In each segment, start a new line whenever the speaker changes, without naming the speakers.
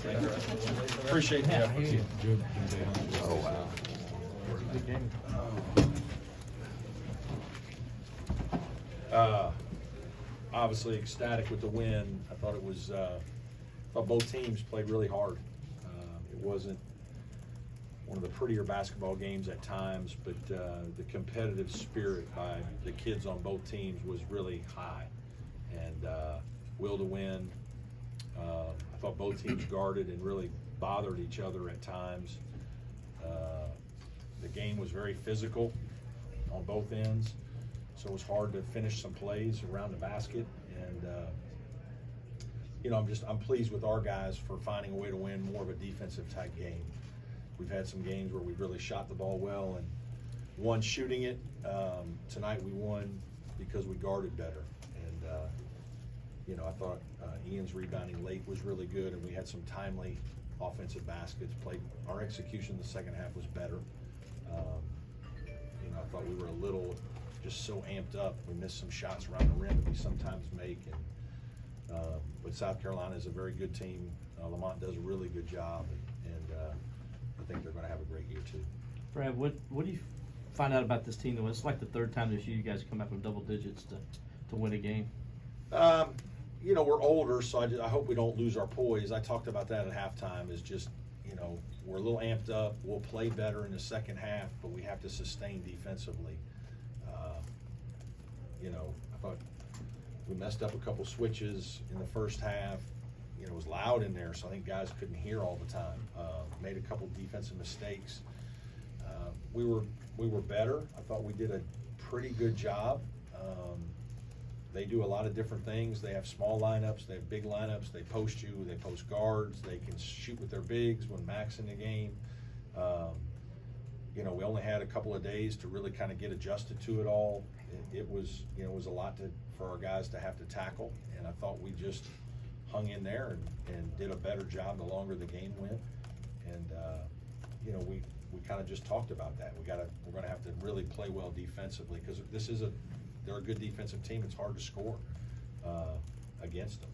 Appreciate the effort.
Oh, wow.
Good game.
Obviously ecstatic with the win. I thought it was, thought both teams played really hard. It wasn't one of the prettier basketball games at times, but the competitive spirit by the kids on both teams was really high, and will to win. I thought both teams guarded and really bothered each other at times. The game was very physical on both ends, so it was hard to finish some plays around the basket. And you know, I'm pleased with our guys for finding a way to win more of a defensive type game. We've had some games where we've really shot the ball well and won shooting it. Tonight we won because we guarded better. And you know, I thought Ian's rebounding late was really good, and we had some timely offensive baskets. Our execution in the second half was better. You know, I thought we were a little just so amped up. We missed some shots around the rim that we sometimes make. And but South Carolina is a very good team. Lamont does a really good job, and I think they're going to have a great year too.
Brad, what do you find out about this team? Though it's like the third time this year you guys come back from double digits to win a game.
You know, we're older, so I hope we don't lose our poise. I talked about that at halftime. Is just, you know, we're a little amped up. We'll play better in the second half, but we have to sustain defensively. You know, I thought we messed up a couple switches in the first half. You know, it was loud in there, so I think guys couldn't hear all the time. Made a couple defensive mistakes. We were better. I thought we did a pretty good job. They do a lot of different things. They have small lineups, they have big lineups, they post you, they post guards, they can shoot with their bigs when Mac's in the game. You know, we only had a couple of days to really kind of get adjusted to it all. It was, you know, it was a lot for our guys to have to tackle, and I thought we just hung in there and did a better job the longer the game went. And you know, we kind of just talked about that. We're going to have to really play well defensively, because they're a good defensive team. It's hard to score against them.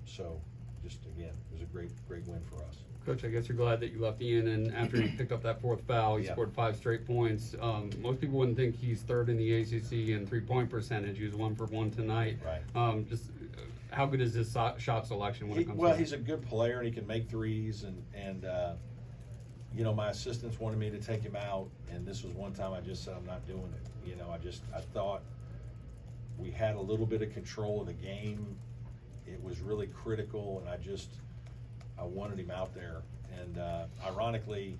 So just again, it was a great win for us.
Coach, I guess you're glad that you left Ian, and after he picked up that fourth foul, he scored 5 straight points. Most people wouldn't think he's third in the ACC in three-point percentage. He was 1 for 1 tonight.
Right.
Just how good is his shot selection when it comes to
Well, he's a good player, and he can make threes, and you know, my assistants wanted me to take him out, and this was one time I just said I'm not doing it. You know, I thought we had a little bit of control of the game. It was really critical, and I wanted him out there. And ironically,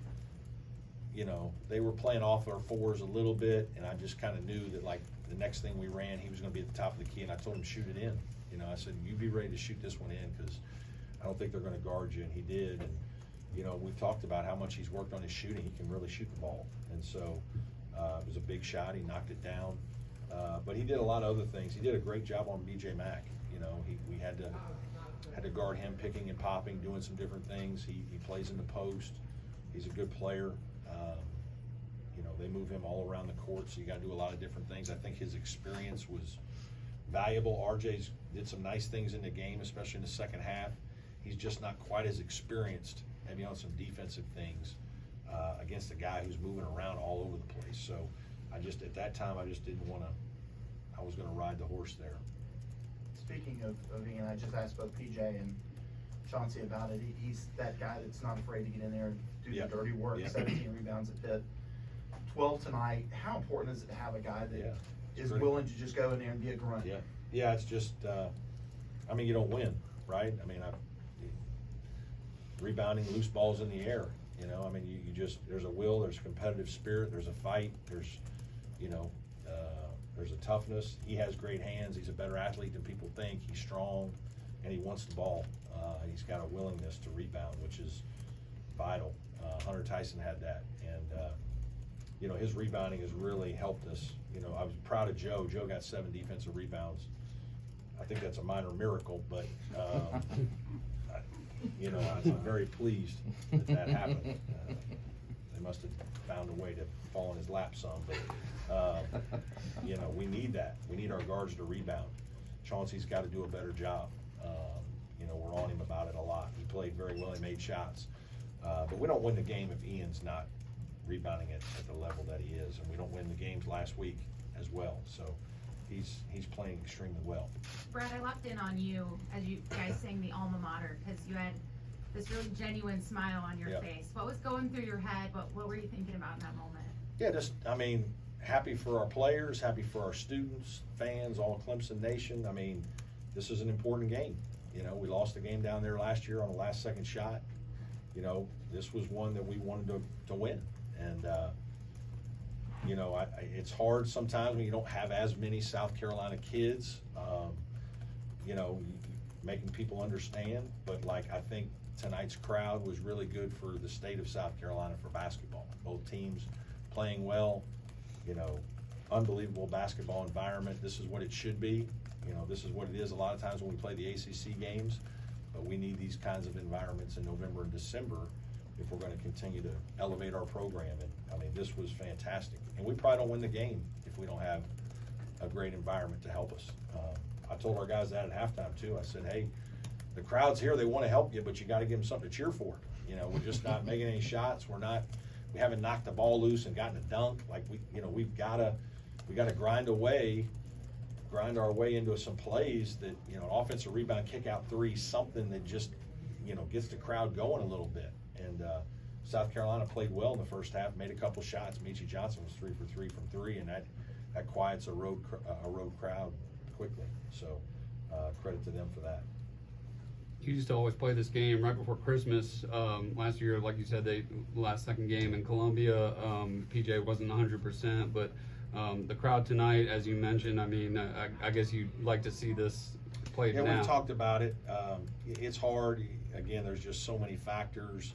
you know, they were playing off their fours a little bit, and I just kind of knew that, like, the next thing we ran, he was going to be at the top of the key, and I told him shoot it in. You know, I said, you be ready to shoot this one in, because I don't think they're going to guard you, and he did. And you know, we've talked about how much he's worked on his shooting. He can really shoot the ball, and so it was a big shot. He knocked it down, but he did a lot of other things. He did a great job on BJ Mack. You know, we had to guard him, picking and popping, doing some different things. He plays in the post. He's a good player. You know, they move him all around the court, so you got to do a lot of different things. I think his experience was valuable. RJ's did some nice things in the game, especially in the second half. He's just not quite as experienced, maybe on some defensive things, against a guy who's moving around all over the place. So at that time, I just didn't want to, I was going to ride the horse there.
Speaking of Ian, I just asked both PJ and Chauncey about it. He's that guy that's not afraid to get in there and do the dirty work. 17 rebounds at Pitt, 12 tonight. How important is it to have a guy that is willing to just go in there and be a grunt?
Yeah, it's just, I mean, you don't win, right? I mean, rebounding loose balls in the air, you know, I mean, you just, there's a will, there's a competitive spirit, there's a fight, there's, you know, there's a toughness. He has great hands. He's a better athlete than people think. He's strong, and he wants the ball. He's got a willingness to rebound, which is vital. Hunter Tyson had that, and you know, his rebounding has really helped us. You know, I was proud of Joe. Joe got 7 defensive rebounds. I think that's a minor miracle, but you know, I'm very pleased that happened. They must have found a way to fall in his lap some, but you know, we need that. We need our guards to rebound. Chauncey's got to do a better job. You know, we're on him about it a lot. He played very well, he made shots. But we don't win the game if Ian's not rebounding at the level that he is, and we don't win the games last week as well. So he's playing extremely well.
Brad, I locked in on you as you guys sang the alma mater, because you had this really genuine smile on your
Yep.
face. What was going through your head? What were you thinking about in that moment?
Yeah, just, I mean, happy for our players, happy for our students, fans, all Clemson Nation. I mean, this is an important game. You know, we lost the game down there last year on the last second shot. You know, this was one that we wanted to win. And, you know, it's hard sometimes when you don't have as many South Carolina kids, you know, making people understand. But, like, I think tonight's crowd was really good for the state of South Carolina for basketball. Both teams playing well, you know, unbelievable basketball environment. This is what it should be. You know, this is what it is a lot of times when we play the ACC games. But we need these kinds of environments in November and December if we're going to continue to elevate our program. And, I mean, this was fantastic. And we probably don't win the game if we don't have a great environment to help us. I told our guys that at halftime, too. I said, hey, the crowd's here. They want to help you, but you got to give them something to cheer for. You know, we're just not making any shots. We haven't knocked the ball loose and gotten a dunk. Like, we got to grind our way into some plays that, you know, an offensive rebound, kick out three, something that just, you know, gets the crowd going a little bit. And South Carolina played well in the first half, made a couple shots. Michi Johnson was 3 for 3 from three, and that quiets a road crowd quickly. So credit to them for that.
You used to always play this game right before Christmas. Last year, like you said, last second game in Columbia, PJ wasn't 100%, but the crowd tonight, as you mentioned, I mean, I guess you'd like to see this played now.
Yeah, we've talked about it. It's hard. Again, there's just so many factors.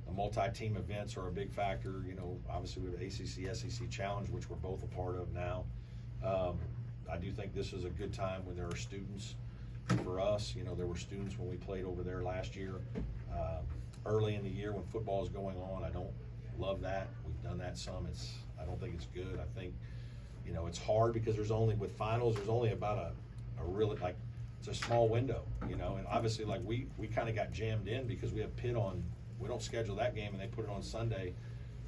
The multi-team events are a big factor. You know, obviously we have the ACC, SEC Challenge, which we're both a part of now. I do think this is a good time when there are students for us. You know, there were students when we played over there last year. Early in the year when football is going on, I don't love that. We've done that some. I don't think it's good. I think, you know, it's hard because with finals, there's only about a really, like, it's a small window, you know, and obviously, like, we kind of got jammed in because we have Pitt on. We don't schedule that game, and they put it on Sunday.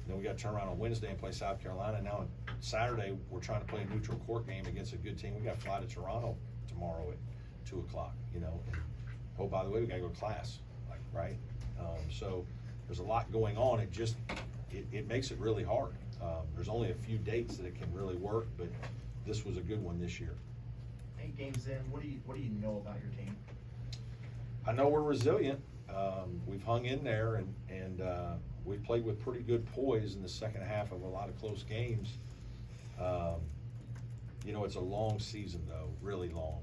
Then we got to turn around on Wednesday and play South Carolina. Now on Saturday, we're trying to play a neutral court game against a good team. We got to fly to Toronto tomorrow at 2 o'clock, you know. And, oh, by the way, we got to go to class, like, right? So there's a lot going on. It makes it really hard. There's only a few dates that it can really work, but this was a good one this year.
8 games in, what do you know about your team?
I know we're resilient. We've hung in there, and we've played with pretty good poise in the second half of a lot of close games. You know, it's a long season, though, really long.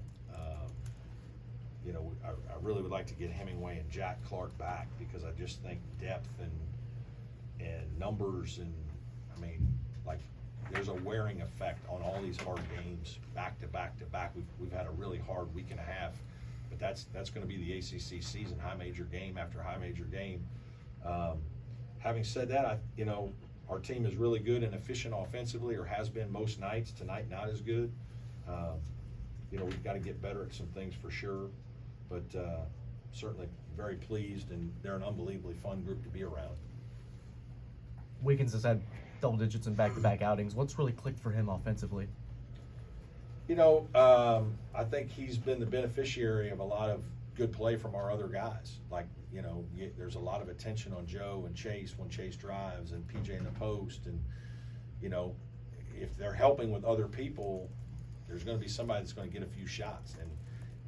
You know, I really would like to get Hemingway and Jack Clark back because I just think depth and numbers and, I mean, like, there's a wearing effect on all these hard games back to back to back. We've had a really hard week and a half, but that's going to be the ACC season, high major game after high major game. Having said that, you know, our team is really good and efficient offensively, or has been most nights. Tonight, not as good. You know, we've got to get better at some things for sure, but certainly very pleased, and they're an unbelievably fun group to be around.
Wiggins has had double digits in back-to-back outings. What's really clicked for him offensively?
You know, I think he's been the beneficiary of a lot of good play from our other guys. Like, you know, there's a lot of attention on Joe and Chase when Chase drives, and PJ in the post. And, you know, if they're helping with other people, there's going to be somebody that's going to get a few shots. And,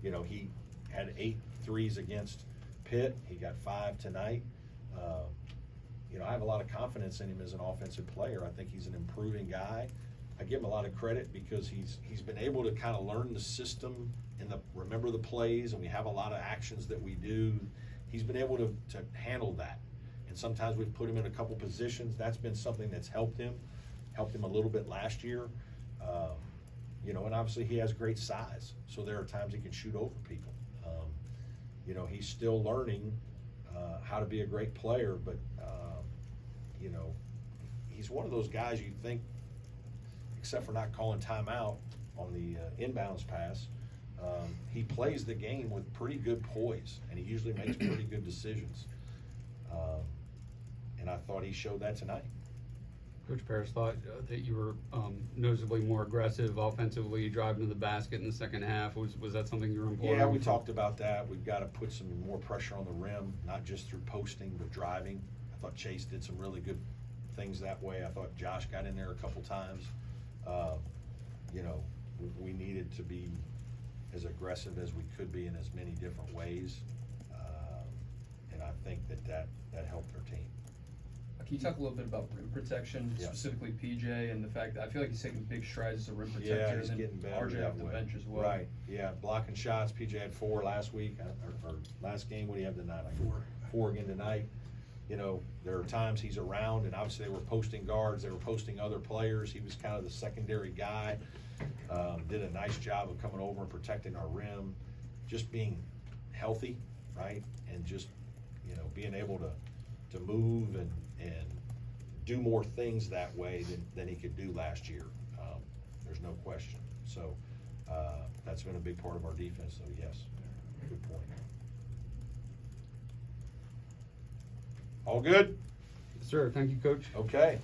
you know, he had 8 threes against Pitt. He got 5 tonight. You know, I have a lot of confidence in him as an offensive player. I think he's an improving guy. I give him a lot of credit because he's been able to kind of learn the system and remember the plays, and we have a lot of actions that we do. He's been able to handle that. And sometimes we've put him in a couple positions. That's been something that's helped him a little bit last year. You know, and obviously he has great size, so there are times he can shoot over people. You know, he's still learning how to be a great player, but you know, he's one of those guys you'd think, except for not calling timeout on the inbounds pass, He plays the game with pretty good poise, and he usually makes pretty good decisions. And I thought he showed that tonight.
Coach Paris thought that you were noticeably more aggressive offensively, driving to the basket in the second half. Was that something you were employing?
Yeah, we talked about that. We've got to put some more pressure on the rim, not just through posting, but driving. I thought Chase did some really good things that way. I thought Josh got in there a couple times. You know, we needed to be as aggressive as we could be in as many different ways. And I think that helped our team.
Can you talk a little bit about rim protection,
Yeah.
specifically PJ, and the fact that I feel like he's taking big strides as a rim
Yeah,
protector,
he's
and
getting
then
better
RJ
that
off the
way.
bench as well.
Right, yeah, blocking shots. PJ had 4 last week, or last game. What do you have tonight? Like 4 again tonight. You know, there are times he's around, and obviously they were posting guards, they were posting other players. He was kind of the secondary guy. Did a nice job of coming over and protecting our rim, just being healthy, right? And just, you know, being able to move and do more things that way than he could do last year. There's no question. So that's been a big part of our defense, so yes, good point. All good?
Yes, sir. Thank you, Coach.
Okay.